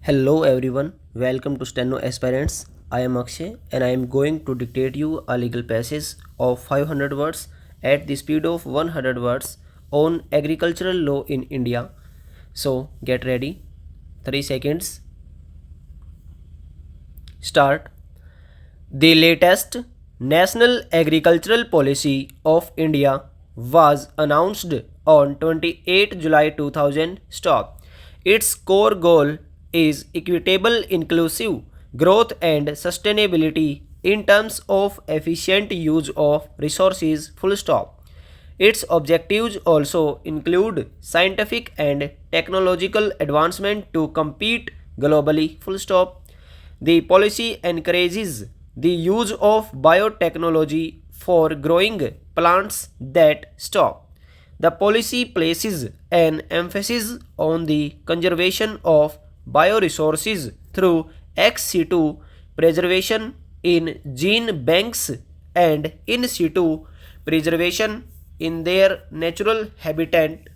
Hello everyone, welcome to Steno Aspirants. I am Akshay and I am going to dictate you a legal passage of 500 words at the speed of 100 words on agricultural law in India. So get ready. 3 seconds. Start. The latest National Agricultural Policy of India was announced on 28 July 2000. Stop. Its core goal is equitable, inclusive growth and sustainability in terms of efficient use of resources. Full stop. Its objectives also include scientific and technological advancement to compete globally. Full stop. The policy encourages the use of biotechnology for growing plants that stop. The policy places an emphasis on the conservation of bioresources through ex situ preservation in gene banks and in situ preservation in their natural habitat.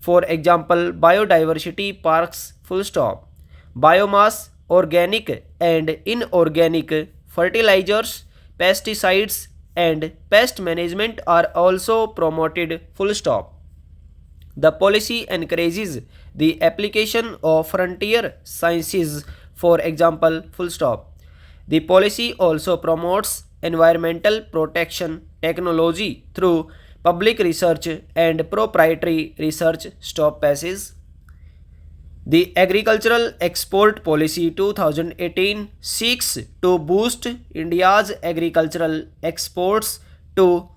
For example, biodiversity parks. Full stop. Biomass, organic and inorganic fertilizers, pesticides and pest management are also promoted. Full stop. The policy encourages the application of frontier sciences, for example, full stop. The policy also promotes environmental protection technology through public research and proprietary research. Stop passage. The Agricultural Export Policy 2018 seeks to boost India's agricultural exports to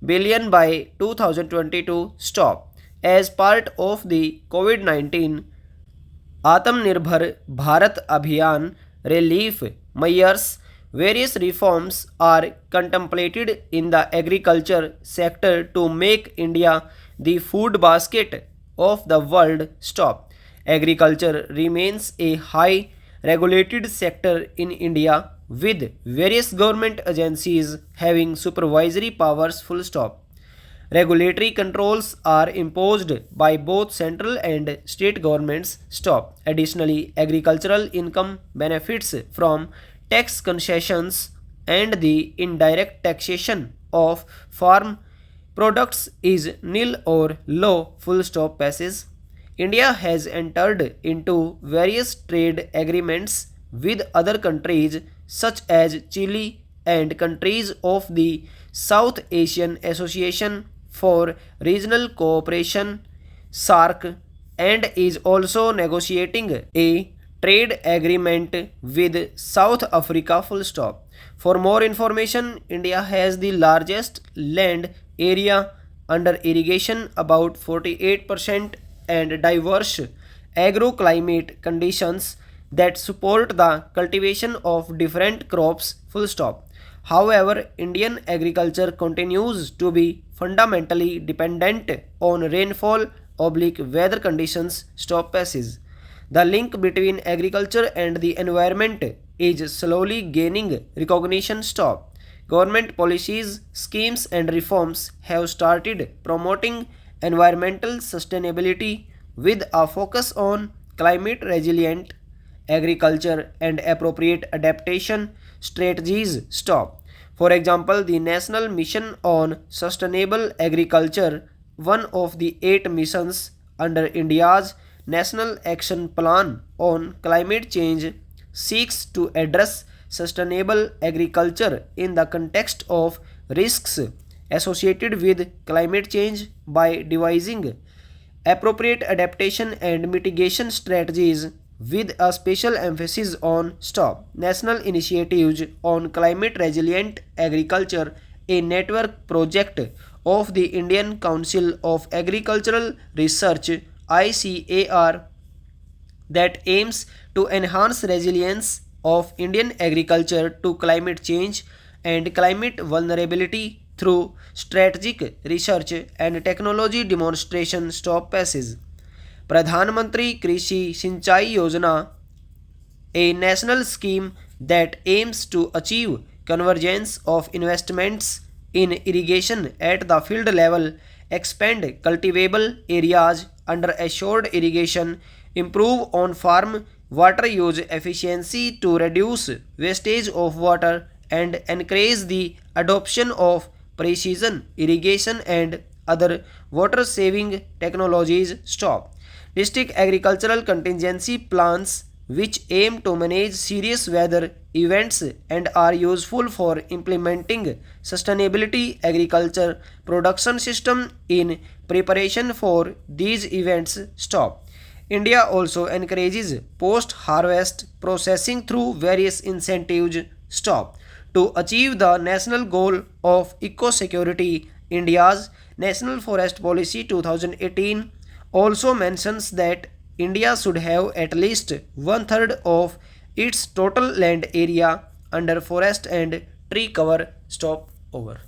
billion by 2022. Stop. As part of the COVID-19 Atmanirbhar Bharat Abhiyan relief measures, various reforms are contemplated in the agriculture sector to make India the food basket of the world. Stop. Agriculture remains a high regulated sector in India with various government agencies having supervisory powers. Full stop. Regulatory controls are imposed by both central and state governments. Stop. Additionally, agricultural income benefits from tax concessions and the indirect taxation of farm products is nil or low. Full stop passage. India has entered into various trade agreements with other countries such as Chile and countries of the South Asian Association for Regional Cooperation SARC and is also negotiating a trade agreement with South Africa. Full stop. For more information, India has the largest land area under irrigation, about 48%, and diverse agroclimate conditions that support the cultivation of different crops. Full stop. However, Indian agriculture continues to be fundamentally dependent on rainfall oblique weather conditions. Stop passage. The link between agriculture and the environment is slowly gaining recognition. Stop. Government policies, schemes, and reforms have started promoting environmental sustainability with a focus on climate resilient agriculture and appropriate adaptation strategies. Stop. For example, the National Mission on Sustainable Agriculture, one of the 8 missions under India's National Action Plan on Climate Change, seeks to address sustainable agriculture in the context of risks associated with climate change by devising appropriate adaptation and mitigation strategies with a special emphasis on stop national initiatives on climate resilient agriculture, a network project of the Indian Council of Agricultural Research ICAR that aims to enhance resilience of Indian agriculture to climate change and climate vulnerability through strategic research and technology demonstration. Stop passage. Pradhan Mantri Krishi Sinchai Yojana, a national scheme that aims to achieve convergence of investments in irrigation at the field level, expand cultivable areas under assured irrigation, improve on farm water use efficiency to reduce wastage of water and encourage the adoption of precision irrigation and other water saving technologies. Stop. District agricultural contingency plans, which aim to manage serious weather events and are useful for implementing sustainability agriculture production system in preparation for these events. Stop. India also encourages post-harvest processing through various incentives. Stop. To achieve the national goal of eco-security, India's National Forest Policy 2018 also mentions that India should have at least one third of its total land area under forest and tree cover. Stop. Over.